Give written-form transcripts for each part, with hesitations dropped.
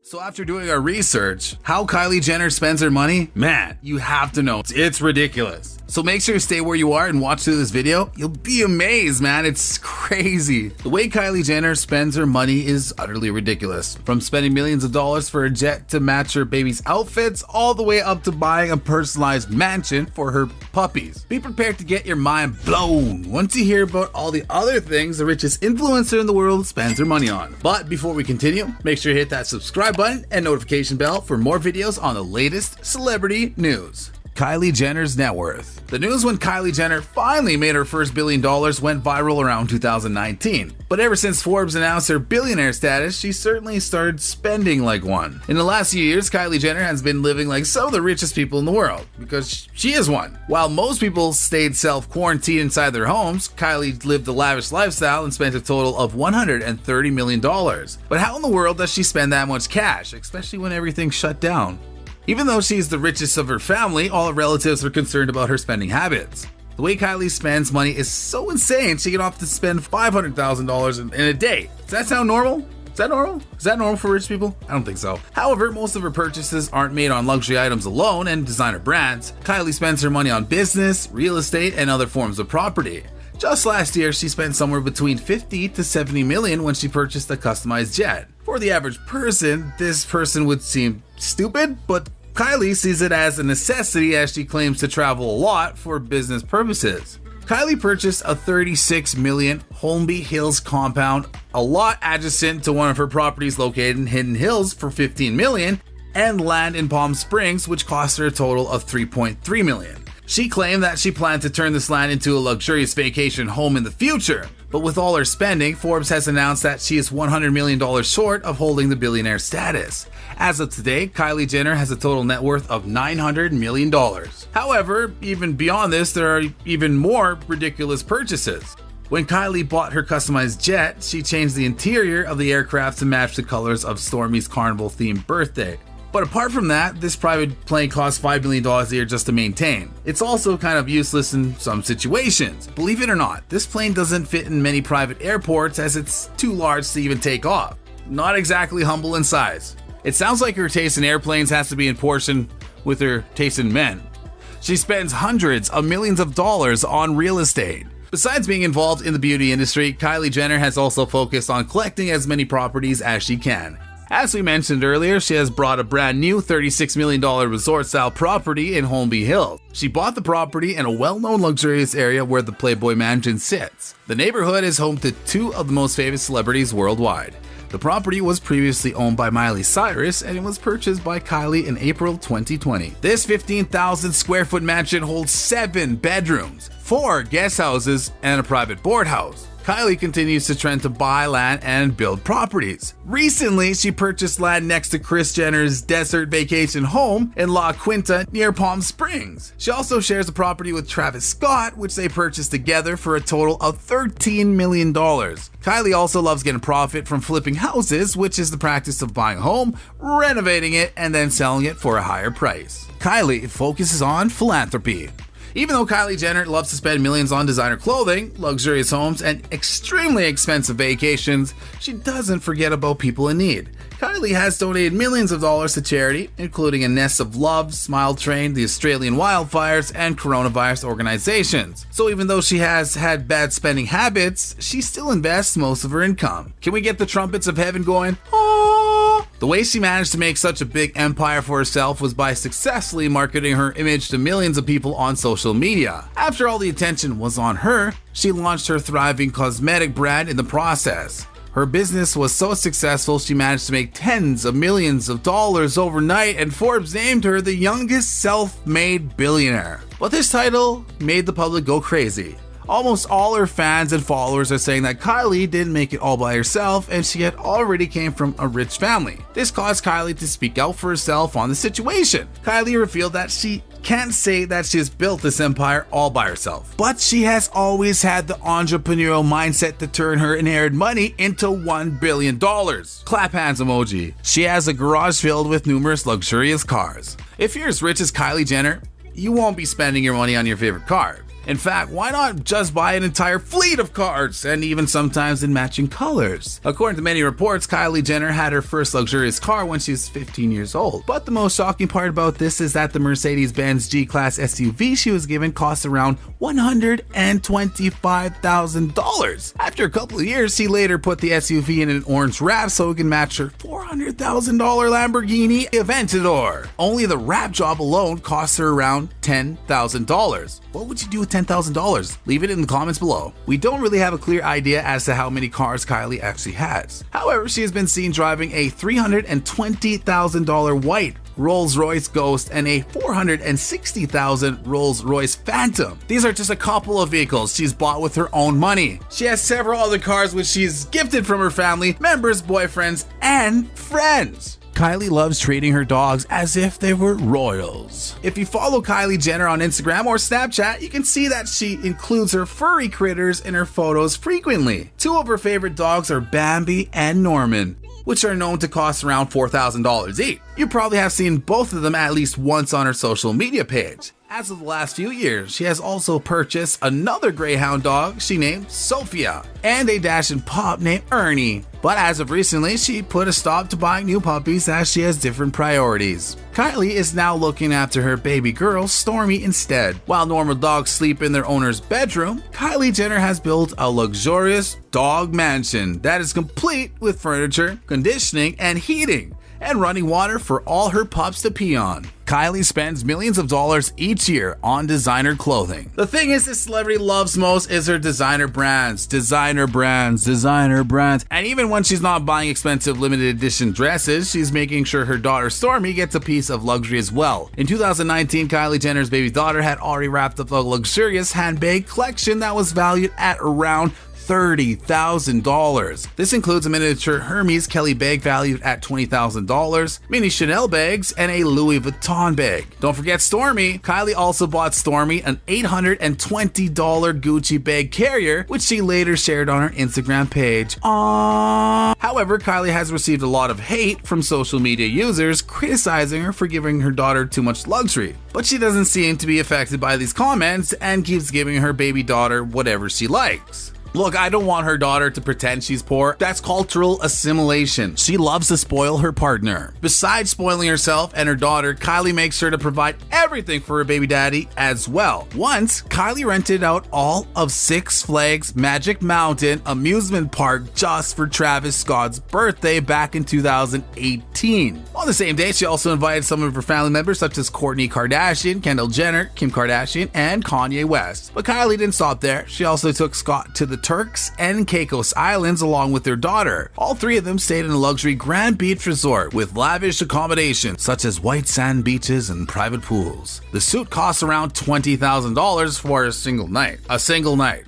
So after doing our research, how Kylie Jenner spends her money, man, you have to know, it's ridiculous. So make sure to stay where you are and watch through this video. You'll be amazed, man. It's crazy. The way Kylie Jenner spends her money is utterly ridiculous. From spending millions of dollars for a jet to match her baby's outfits, all the way up to buying a personalized mansion for her puppies. Be prepared to get your mind blown once you hear about all the other things the richest influencer in the world spends her money on. But before we continue, make sure to hit that subscribe button and notification bell for more videos on the latest celebrity news. Kylie Jenner's net worth. The news when Kylie Jenner finally made her first $1 billion went viral around 2019. But ever since Forbes announced her billionaire status, she certainly started spending like one. In the last few years, Kylie Jenner has been living like some of the richest people in the world, because she is one. While most people stayed self-quarantined inside their homes, Kylie lived a lavish lifestyle and spent a total of $130 million. But how in the world does she spend that much cash, especially when everything's shut down? Even though she's the richest of her family, all her relatives are concerned about her spending habits. The way Kylie spends money is so insane, she can often spend $500,000 in a day. Does that sound normal? Is that normal? Is that normal for rich people? I don't think so. However, most of her purchases aren't made on luxury items alone and designer brands. Kylie spends her money on business, real estate, and other forms of property. Just last year, she spent somewhere between $50 to $70 million when she purchased a customized jet. For the average person, this person would seem stupid, but Kylie sees it as a necessity as she claims to travel a lot for business purposes. Kylie purchased a $36 million Holmby Hills compound, a lot adjacent to one of her properties located in Hidden Hills for $15 million, and land in Palm Springs, which cost her a total of $3.3 million. She claimed that she planned to turn this land into a luxurious vacation home in the future. But with all her spending, Forbes has announced that she is $100 million short of holding the billionaire status. As of today, Kylie Jenner has a total net worth of $900 million. However, even beyond this, there are even more ridiculous purchases. When Kylie bought her customized jet, she changed the interior of the aircraft to match the colors of Stormi's carnival-themed birthday. But apart from that, this private plane costs $5 million a year just to maintain. It's also kind of useless in some situations. Believe it or not, this plane doesn't fit in many private airports as it's too large to even take off. Not exactly humble in size. It sounds like her taste in airplanes has to be in proportion with her taste in men. She spends hundreds of millions of dollars on real estate. Besides being involved in the beauty industry, Kylie Jenner has also focused on collecting as many properties as she can. As we mentioned earlier, she has bought a brand new $36 million resort-style property in Holmby Hills. She bought the property in a well-known luxurious area where the Playboy Mansion sits. The neighborhood is home to two of the most famous celebrities worldwide. The property was previously owned by Miley Cyrus and it was purchased by Kylie in April 2020. This 15,000 square foot mansion holds 7 bedrooms, 4 guest houses, and a private board house. Kylie continues to trend to buy land and build properties. Recently, she purchased land next to Kris Jenner's desert vacation home in La Quinta near Palm Springs. She also shares a property with Travis Scott, which they purchased together for a total of $13 million. Kylie also loves getting profit from flipping houses, which is the practice of buying a home, renovating it, and then selling it for a higher price. Kylie focuses on philanthropy. Even though Kylie Jenner loves to spend millions on designer clothing, luxurious homes, and extremely expensive vacations, she doesn't forget about people in need. Kylie has donated millions of dollars to charity, including a Nest of Love, Smile Train, the Australian wildfires, and coronavirus organizations. So even though she has had bad spending habits, she still invests most of her income. Can we get the trumpets of heaven going? The way she managed to make such a big empire for herself was by successfully marketing her image to millions of people on social media. After all the attention was on her, she launched her thriving cosmetic brand in the process. Her business was so successful she managed to make tens of millions of dollars overnight, and Forbes named her the youngest self-made billionaire. But this title made the public go crazy. Almost all her fans and followers are saying that Kylie didn't make it all by herself and she had already came from a rich family. This caused Kylie to speak out for herself on the situation. Kylie revealed that she can't say that she has built this empire all by herself, but she has always had the entrepreneurial mindset to turn her inherited money into $1 billion. Clap hands emoji. She has a garage filled with numerous luxurious cars. If you're as rich as Kylie Jenner, you won't be spending your money on your favorite car. In fact, why not just buy an entire fleet of cars, and even sometimes in matching colors? According to many reports, Kylie Jenner had her first luxurious car when she was 15 years old. But the most shocking part about this is that the Mercedes-Benz G-Class SUV she was given cost around $125,000. After a couple of years, she later put the SUV in an orange wrap so it can match her $400,000 Lamborghini Aventador. Only the wrap job alone cost her around $10,000. What would you do with $10,000? Leave it in the comments below. We don't really have a clear idea as to how many cars Kylie actually has. However, she has been seen driving a $320,000 white Rolls-Royce Ghost and a $460,000 Rolls-Royce Phantom. These are just a couple of vehicles she's bought with her own money. She has several other cars which she's gifted from her family, members, boyfriends, and friends. Kylie loves treating her dogs as if they were royals. If you follow Kylie Jenner on Instagram or Snapchat, you can see that she includes her furry critters in her photos frequently. Two of her favorite dogs are Bambi and Norman, which are known to cost around $4,000 each. You probably have seen both of them at least once on her social media page. As of the last few years, she has also purchased another greyhound dog she named Sophia and a Dachshund pup named Ernie. But as of recently, she put a stop to buying new puppies as she has different priorities. Kylie is now looking after her baby girl, Stormy, instead. While normal dogs sleep in their owner's bedroom, Kylie Jenner has built a luxurious dog mansion that is complete with furniture, conditioning, and heating, and running water for all her pups to pee on. Kylie spends millions of dollars each year on designer clothing. The thing is, this celebrity loves most is her designer brands. And even when she's not buying expensive limited edition dresses, she's making sure her daughter Stormy gets a piece of luxury as well. In 2019, Kylie Jenner's baby daughter had already wrapped up a luxurious handbag collection that was valued at around $30,000. This includes a miniature Hermes Kelly bag valued at $20,000, mini Chanel bags, and a Louis Vuitton bag. Don't forget Stormy. Kylie also bought Stormy an $820 Gucci bag carrier, which she later shared on her Instagram page. Aww. However, Kylie has received a lot of hate from social media users criticizing her for giving her daughter too much luxury. But she doesn't seem to be affected by these comments and keeps giving her baby daughter whatever she likes. Look, I don't want her daughter to pretend she's poor. That's cultural assimilation. She loves to spoil her partner. Besides spoiling herself and her daughter, Kylie makes sure to provide everything for her baby daddy as well. Once, Kylie rented out all of Six Flags Magic Mountain amusement park just for Travis Scott's birthday back in 2018. On the same day, she also invited some of her family members such as Kourtney Kardashian, Kendall Jenner, Kim Kardashian, and Kanye West. But Kylie didn't stop there. She also took Scott to the Turks and Caicos Islands along with their daughter. All three of them stayed in a luxury Grand Beach resort with lavish accommodations such as white sand beaches and private pools. The suite costs around $20,000 for a single night.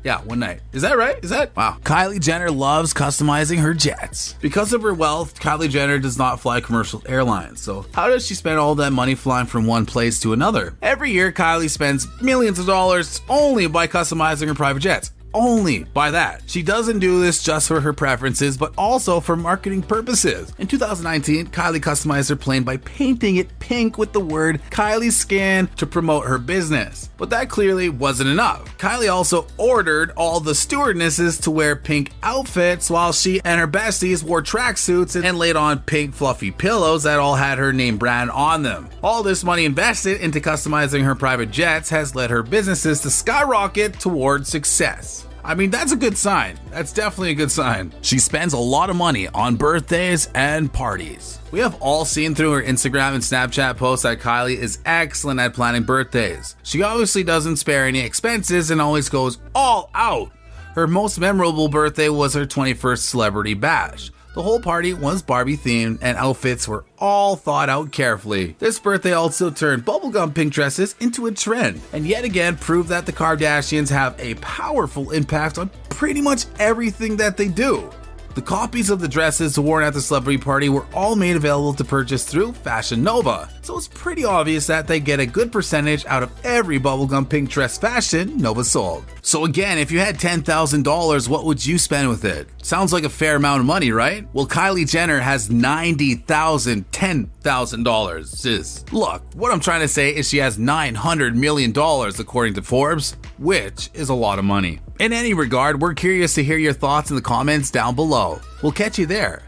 Yeah, one night. Is that right? Wow. Kylie Jenner loves customizing her jets. Because of her wealth, Kylie Jenner does not fly commercial airlines. So how does she spend all that money flying from one place to another? Every year, Kylie spends millions of dollars only by customizing her private jets. Only by that. She doesn't do this just for her preferences, but also for marketing purposes. In 2019, Kylie customized her plane by painting it pink with the word Kylie Skin to promote her business. But that clearly wasn't enough. Kylie also ordered all the stewardesses to wear pink outfits while she and her besties wore tracksuits and laid on pink fluffy pillows that all had her name brand on them. All this money invested into customizing her private jets has led her businesses to skyrocket towards success. I mean, that's a good sign. That's definitely a good sign. She spends a lot of money on birthdays and parties. We have all seen through her Instagram and Snapchat posts that Kylie is excellent at planning birthdays. She obviously doesn't spare any expenses and always goes all out. Her most memorable birthday was her 21st celebrity bash. The whole party was Barbie themed and outfits were all thought out carefully. This birthday also turned bubblegum pink dresses into a trend and yet again proved that the Kardashians have a powerful impact on pretty much everything that they do. The copies of the dresses worn at the celebrity party were all made available to purchase through Fashion Nova, so it's pretty obvious that they get a good percentage out of every bubblegum pink dress fashion Nova sold. So again, if you had $10,000, what would you spend with it? Sounds like a fair amount of money, right? Well, Kylie Jenner has $10,000. Look, what I'm trying to say is she has $900 million according to Forbes, which is a lot of money. In any regard, we're curious to hear your thoughts in the comments down below. We'll catch you there.